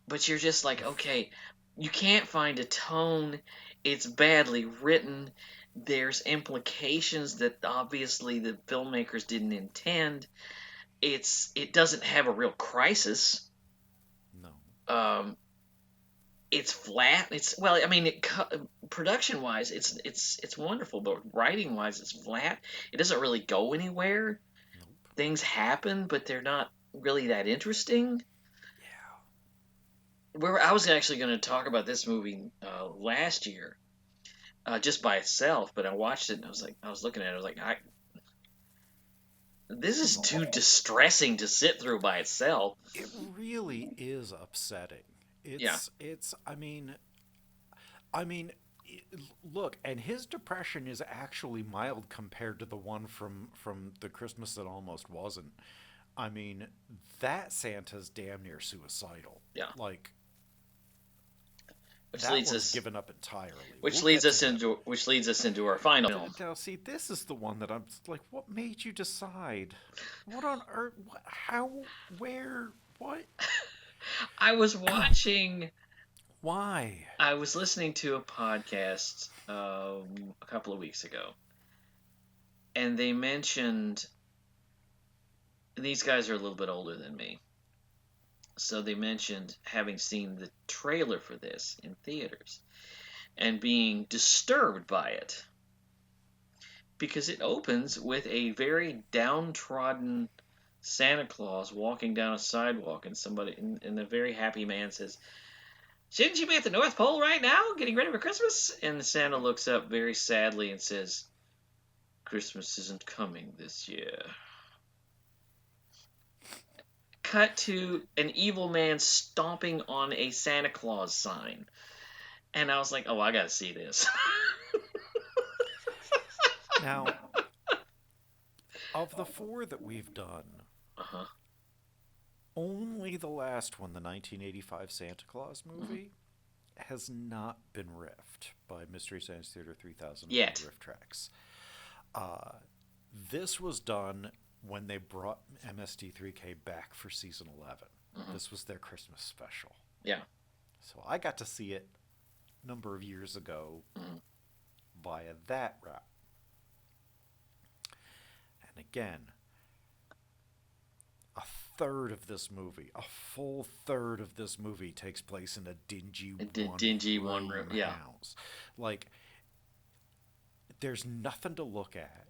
But you're just like, okay, you can't find a tone. It's badly written. There's implications that obviously the filmmakers didn't intend. It doesn't have a real crisis. No. It's flat. Production wise, it's wonderful, but writing wise, it's flat. It doesn't really go anywhere. Nope. Things happen, but they're not really that interesting. Yeah. I was actually going to talk about this movie last year, just by itself, but I watched it and I was looking at it, I was like, this is too distressing to sit through by itself. It really is upsetting. Look, and his depression is actually mild compared to the one from The Christmas That Almost Wasn't. I mean, that Santa's damn near suicidal. Yeah. Like, which that leads one's us given up entirely. Which leads us into our final film. Now, see, this is the one that I'm like, what made you decide? What on earth? How? Where? What? I was watching. Why? I was listening to a podcast a couple of weeks ago, and they mentioned these guys are a little bit older than me. So they mentioned having seen the trailer for this in theaters and being disturbed by it because it opens with a very downtrodden Santa Claus walking down a sidewalk, and a very happy man says, "Shouldn't you be at the North Pole right now, getting ready for Christmas?" And Santa looks up very sadly and says, "Christmas isn't coming this year." Cut to an evil man stomping on a Santa Claus sign. And I was like, oh, I gotta see this. Now, of the four that we've done, only the last one, the 1985 Santa Claus movie, has not been riffed by Mystery Science Theater 3000 yet. Riff Tracks. This was done when they brought MST3K back for season 11. This was their Christmas special. Yeah. So I got to see it a number of years ago via that route. And again, a full third of this movie takes place in a dingy one-room house. Like, there's nothing to look at.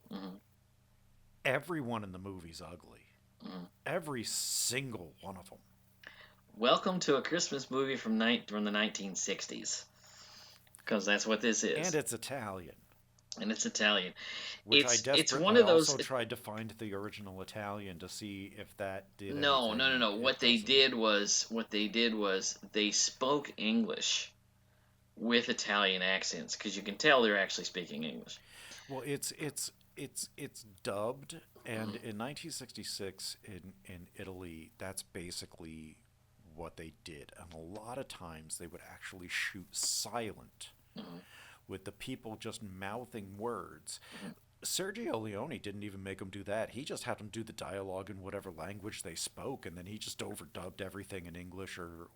Everyone in the movie's ugly. Every single one of them. Welcome to a Christmas movie from the 1960s. Because that's what this is. And it's Italian. Which I also tried to find the original Italian to see if that did. No. What they did was they spoke English with Italian accents, because you can tell they're actually speaking English. Well, it's dubbed, and in 1966 in Italy, that's basically what they did. And a lot of times they would actually shoot silent, with the people just mouthing words. Sergio Leone didn't even make them do that. He just had them do the dialogue in whatever language they spoke, and then he just overdubbed everything in English or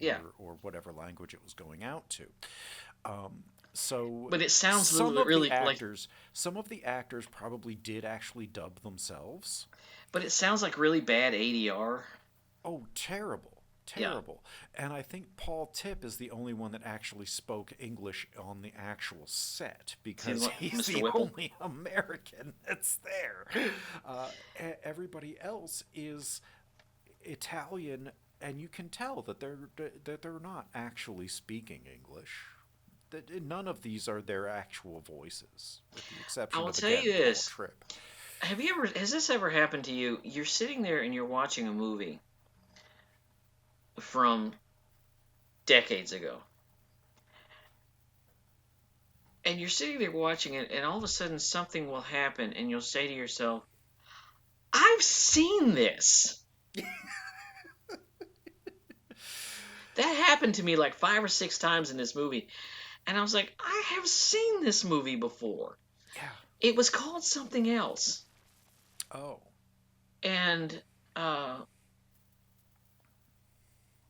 whatever language it was going out to. But it sounds really like some of the actors probably did actually dub themselves. But it sounds like really bad ADR. Oh, terrible. Yeah. And I think Paul Tipp is the only one that actually spoke English on the actual set, because he's the only American that's there. Everybody else is Italian, and you can tell that they're not actually speaking English. None of these are their actual voices, with the exception of Paul Tripp. Has this ever happened to you? You're sitting there and you're watching a movie from decades ago, and you're sitting there watching it, and all of a sudden something will happen, and you'll say to yourself, I've seen this. That happened to me like 5 or 6 times in this movie, And I was like, I have seen this movie before. Yeah. It was called something else. Oh. And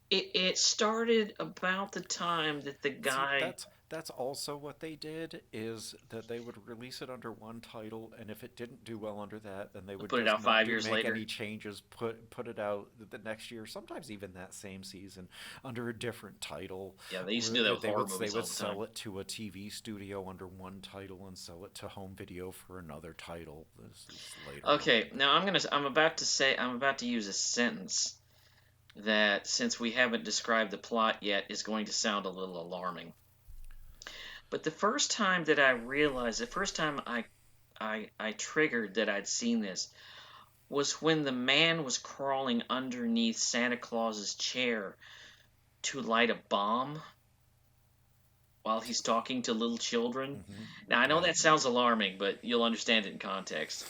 it started about the time that the See, guy... that's also what they did, is that they would release it under one title, and if it didn't do well under that, then they would Put it just out not 5 years make later. any changes, put it out the next year, sometimes even that same season, under a different title. Yeah, they used to Or do that with they horror would movies all the sell time. it to a TV studio under one title and sell it to home video for another title. This is later on. Okay, now I'm about to use a sentence that, since we haven't described the plot yet, is going to sound a little alarming. But the first time I triggered that I'd seen this was when the man was crawling underneath Santa Claus's chair to light a bomb while he's talking to little children. Mm-hmm. Now, I know Yeah. that sounds alarming, but you'll understand it in context.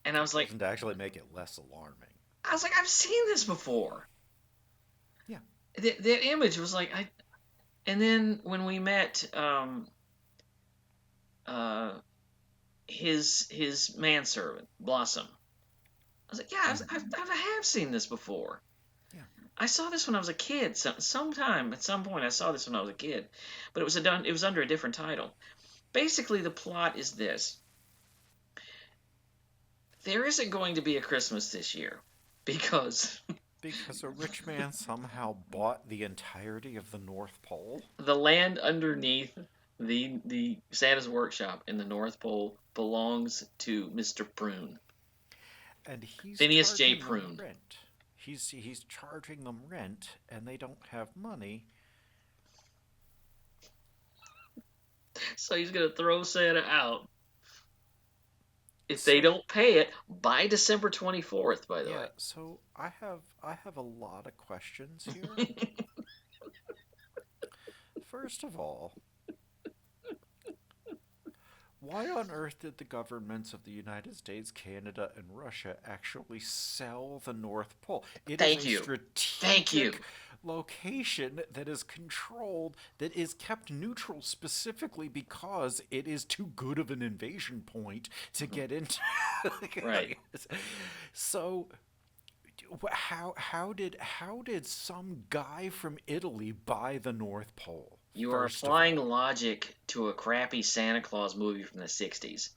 And I was like, Doesn't actually make it less alarming. I've seen this before. Yeah. That image was like, and then when we met his manservant, Blossom, I was like, yeah, I have seen this before. Yeah. I saw this when I was a kid. At some point, I saw this when I was a kid, but it was under a different title. Basically, the plot is this: there isn't going to be a Christmas this year because a rich man somehow bought the entirety of the North Pole. the land underneath the Santa's workshop in the North Pole belongs to Mr. Prune. And he's Phineas J. charging them Prune. rent. He's charging them rent, and they don't have money. So he's going to throw Santa out if they don't pay it by December 24th, by the way. So I have a lot of questions here. First of all, why on earth did the governments of the United States, Canada, and Russia actually sell the North Pole? It is a strategic location that is controlled, that is kept neutral specifically because it is too good of an invasion point to get into. Right. So how did some guy from Italy buy the North Pole? You are applying logic to a crappy Santa Claus movie from the 60s.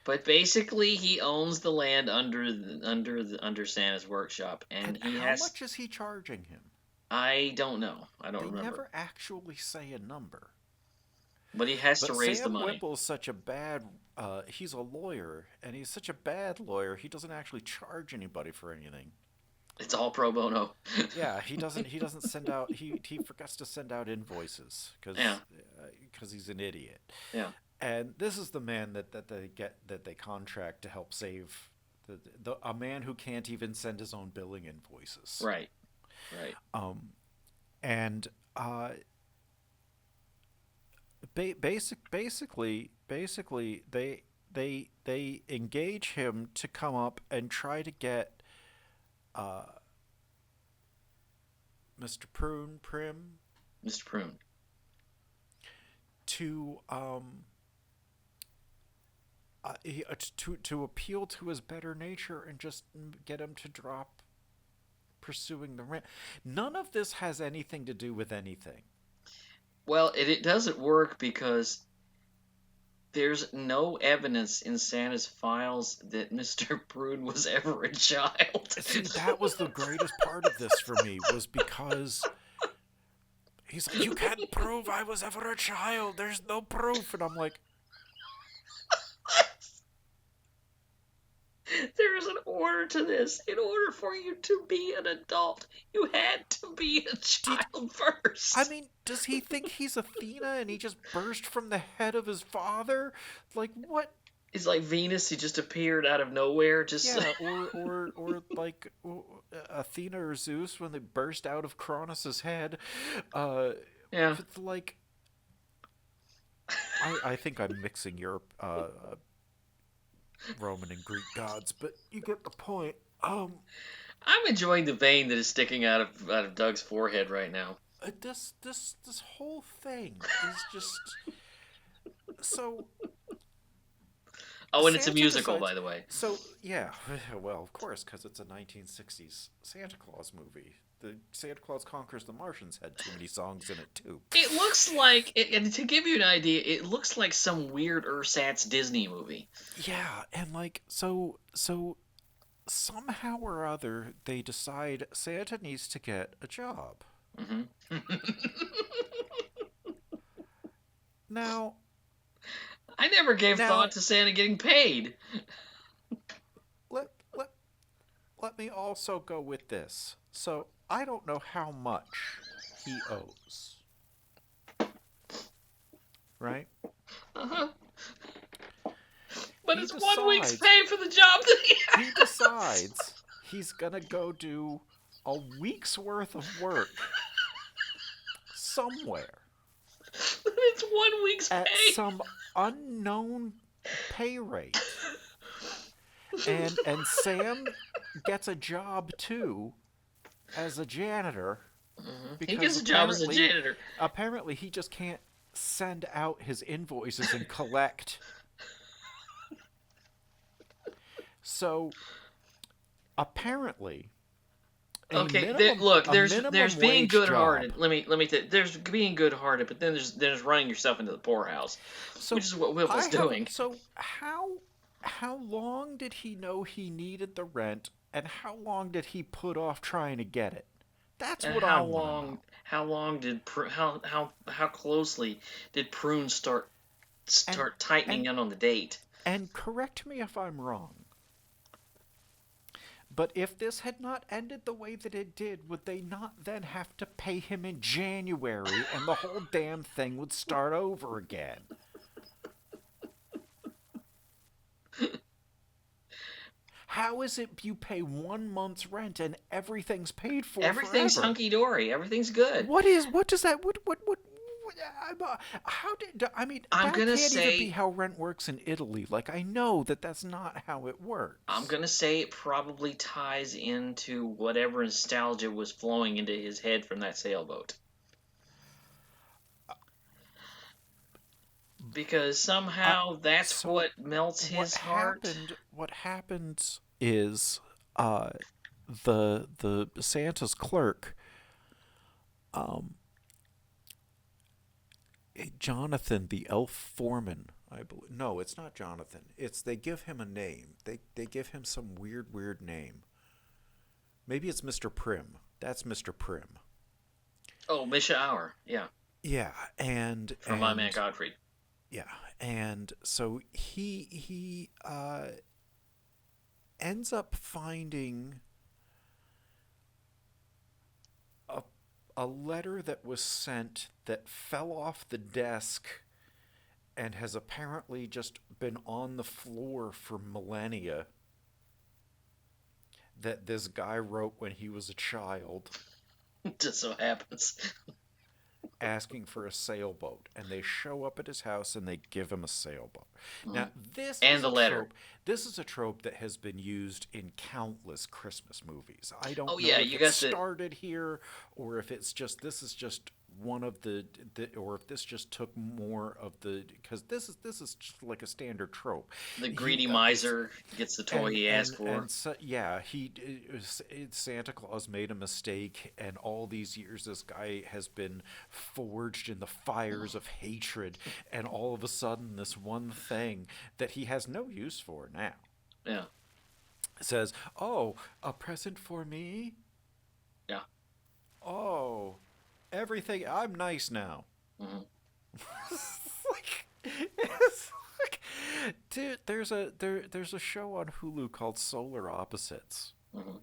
But basically, he owns the land under Santa's workshop, and how much is he charging him? I don't know. I don't remember. They never actually say a number. But he has to raise the money. Sam Whipple's such a bad. He's a lawyer, and he's such a bad lawyer. He doesn't actually charge anybody for anything. It's all pro bono. Yeah, he doesn't send out. He forgets to send out invoices because he's an idiot. Yeah. And this is the man that they contract to help save a man who can't even send his own billing invoices. Right. And basically they engage him to come up and try to get Mr. Prim to appeal to his better nature and just get him to drop pursuing the rent. None of this has anything to do with anything. Well, it doesn't work because there's no evidence in Santa's files that Mr. Prune was ever a child. See, that was the greatest part of this for me, was because he's like, you can't prove I was ever a child. There's no proof. And I'm like, there is an order to this. In order for you to be an adult, you had to be a child first. I mean, does he think he's Athena and he just burst from the head of his father? Like, what? It's like Venus. He just appeared out of nowhere. Or like Athena or Zeus when they burst out of Cronus's head. Yeah. It's like, I think I'm mixing your Roman and Greek gods, but you get the point. I'm enjoying the vein that is sticking out of Doug's forehead right now. this whole thing is just so. Oh, and it's a Santa musical, decides, by the way. so yeah, well, of course, because it's a 1960s Santa Claus movie. The Santa Claus Conquers the Martians had too many songs in it too. It looks like, and to give you an idea, it looks like some weird ersatz Disney movie. Yeah, and like so somehow or other they decide Santa needs to get a job. Hmm. Now, I never gave now thought to Santa getting paid. let let let me also go with this. So I don't know how much he owes. Right? Uh-huh. But He it's 1 week's decides pay for the job that he he has. decides he's gonna go do a week's worth of work somewhere It's 1 week's at pay. some unknown pay rate. And Sam gets a job too as a janitor He because gets a job as a janitor. apparently he just can't send out his invoices and collect. So apparently Okay, a there's minimum being wage good-hearted. job. Let me there's being good-hearted, but then there's running yourself into the poorhouse, So which is what Whipple's doing. So how long did he know he needed the rent, and how long did he put off trying to get it? That's And what I want to know. how long did how closely did Prune start And tightening and in on the date? and correct me if I'm wrong. But if this had not ended the way that it did, would they not then have to pay him in January and the whole damn thing would start over again? How is it you pay 1 month's rent and everything's paid for Everything's forever? hunky dory. Everything's good. What does that how did I mean I'm that gonna can't even say be how rent works in Italy. Like I know that that's not how it works. I'm gonna say it probably ties into whatever nostalgia was flowing into his head from that sailboat. Because somehow that's So what melts his heart. what happened is the Santa's clerk Jonathan the elf foreman, I believe. No, it's not Jonathan. It's they give him a name. They give him some weird name. Maybe it's Mr. Prim. That's Mr. Prim. Oh, Misha Hour, yeah, Yeah, from My Man Godfrey. yeah, and so he ends up finding a letter that was sent that fell off the desk and has apparently just been on the floor for millennia, that this guy wrote when he was a child Just so happens. asking for a sailboat, and they show up at his house and they give him a sailboat. Now this And is the a letter. trope. This is a trope that has been used in countless Christmas movies. I don't Oh, know yeah, if you it got the- started here or if it's just this is just one of the or if this just took more of the, because this is just like a standard trope. The He, greedy it's- miser gets the toy he asked for. and so, yeah, Santa Claus made a mistake, and all these years this guy has been forged in the fires of hatred, and all of a sudden this one thing that he has no use for now Yeah, says, "Oh, a present for me? yeah. Oh, everything. I'm nice now." Mhm. It's like, dude, there's a show on Hulu called Solar Opposites. Mhm.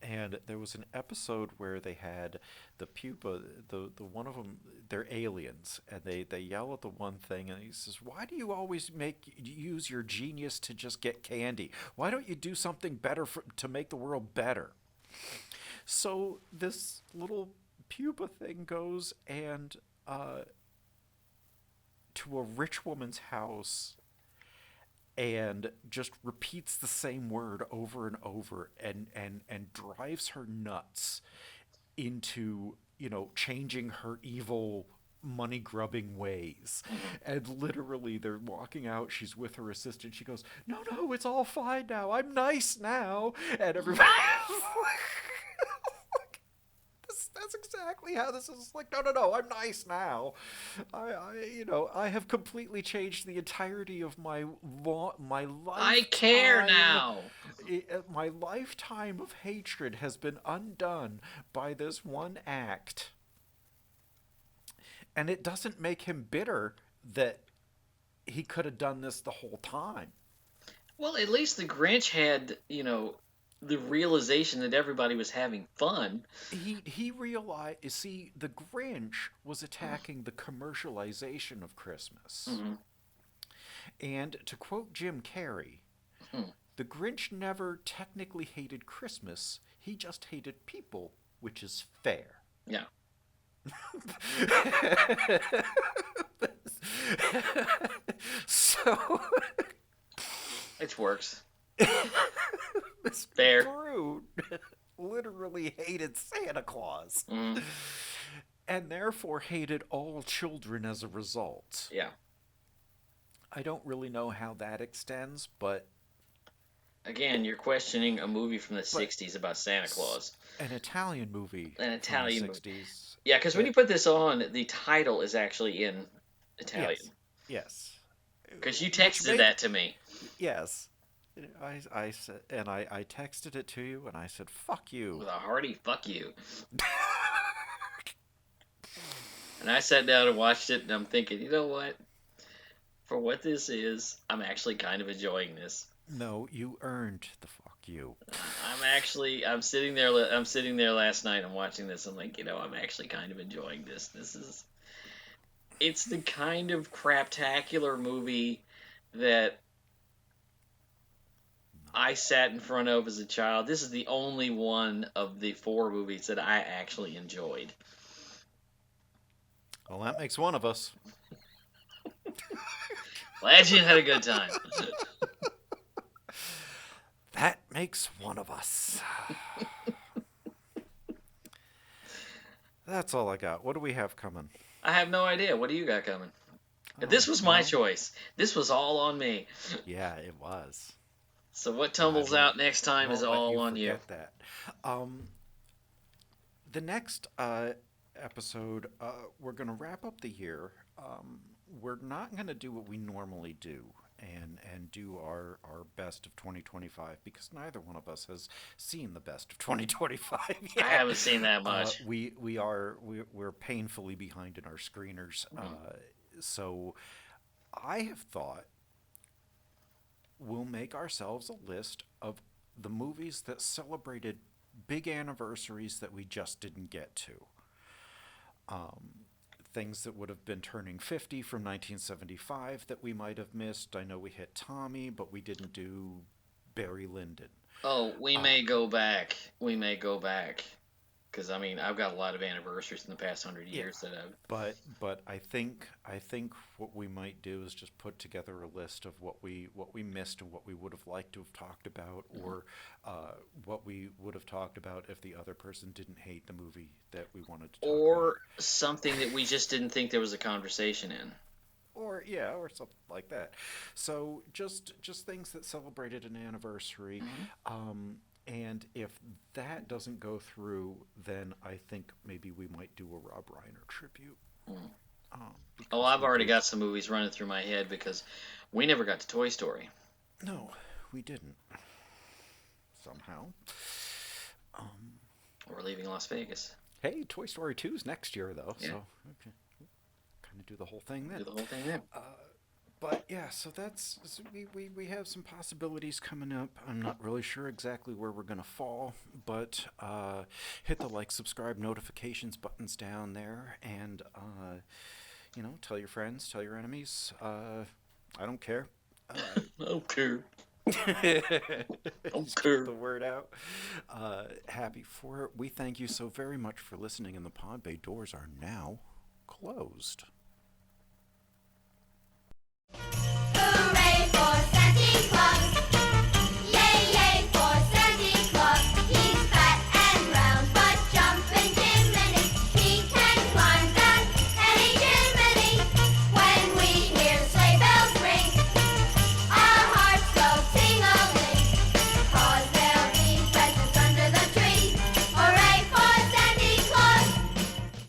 And there was an episode where they had the pupa, the one of them, they're aliens, and they yell at the one thing, and he says, "Why do you always use your genius to just get candy? Why don't you do something better to make the world better?" So this little pupa thing goes and to a rich woman's house and just repeats the same word over and over, and drives her nuts into changing her evil money grubbing ways. And literally they're walking out, she's with her assistant, she goes, no, it's all fine now, I'm nice now. And everybody that's exactly how this is. Like, no, I'm nice now. I have completely changed the entirety of my lifetime. I care now. My lifetime of hatred has been undone by this one act. And it doesn't make him bitter that he could have done this the whole time. Well, at least the Grinch had, the realization that everybody was having fun. He realized, see, the Grinch was attacking the commercialization of Christmas. Mm-hmm. And to quote Jim Carrey, the Grinch never technically hated Christmas, he just hated people, which is fair. Yeah. So it works. Mr. Fair. Scrooge literally hated Santa Claus. And therefore hated all children as a result. Yeah. I don't really know how that extends, but... Again, you're questioning a movie from the 60s about Santa Claus. An Italian movie. An Italian from the 60s. movie. Yeah, because when you put this on, the title is actually in Italian. Yes. Because you texted that to me. Yes. I said, and I texted it to you, and I said, fuck you. With a hearty fuck you. And I sat down and watched it, and I'm thinking, you know what? For what this is, I'm actually kind of enjoying this. No, you earned the fuck you. I'm sitting there last night and watching this. I'm like, I'm actually kind of enjoying this. It's the kind of craptacular movie that I sat in front of as a child. This is the only one of the 4 movies that I actually enjoyed. Well, that makes one of us. Glad you had a good time. That makes one of us. That's all I got. What do we have coming? I have no idea. What do you got coming? This was my choice. This was all on me. Yeah, it was. So what tumbles out next time is all on you. That. The next episode, we're going to wrap up the year. We're not going to do what we normally do and do our best of 2025 because neither one of us has seen the best of 2025 yet. I haven't seen that much. We're painfully behind in our screeners. So I have thought we'll make ourselves a list of the movies that celebrated big anniversaries that we just didn't get to. Things that would have been turning 50 from 1975 that we might have missed. I know we hit Tommy, but we didn't do Barry Lyndon. Oh, we may go back. Because I've got a lot of anniversaries in the past 100 years that I've. But I think what we might do is just put together a list of what we missed and what we would have liked to have talked about, or what we would have talked about if the other person didn't hate the movie that we wanted to talk about. Or something that we just didn't think there was a conversation in. Or something like that. So just things that celebrated an anniversary. And if that doesn't go through, then I think maybe we might do a Rob Reiner tribute. I've already got some movies running through my head because we never got to Toy Story. No, we didn't. Somehow. We're leaving Las Vegas. Hey, Toy Story 2's next year, though. Yeah. So, okay. Kind of do the whole thing then. Do the whole thing then. But yeah, so we have some possibilities coming up. I'm not really sure exactly where we're going to fall, but hit the like, subscribe, notifications buttons down there, and tell your friends, tell your enemies. I don't care. I don't care. Just get the word out. Happy for it. We thank you so very much for listening, and the Pod Bay doors are now closed. Hooray for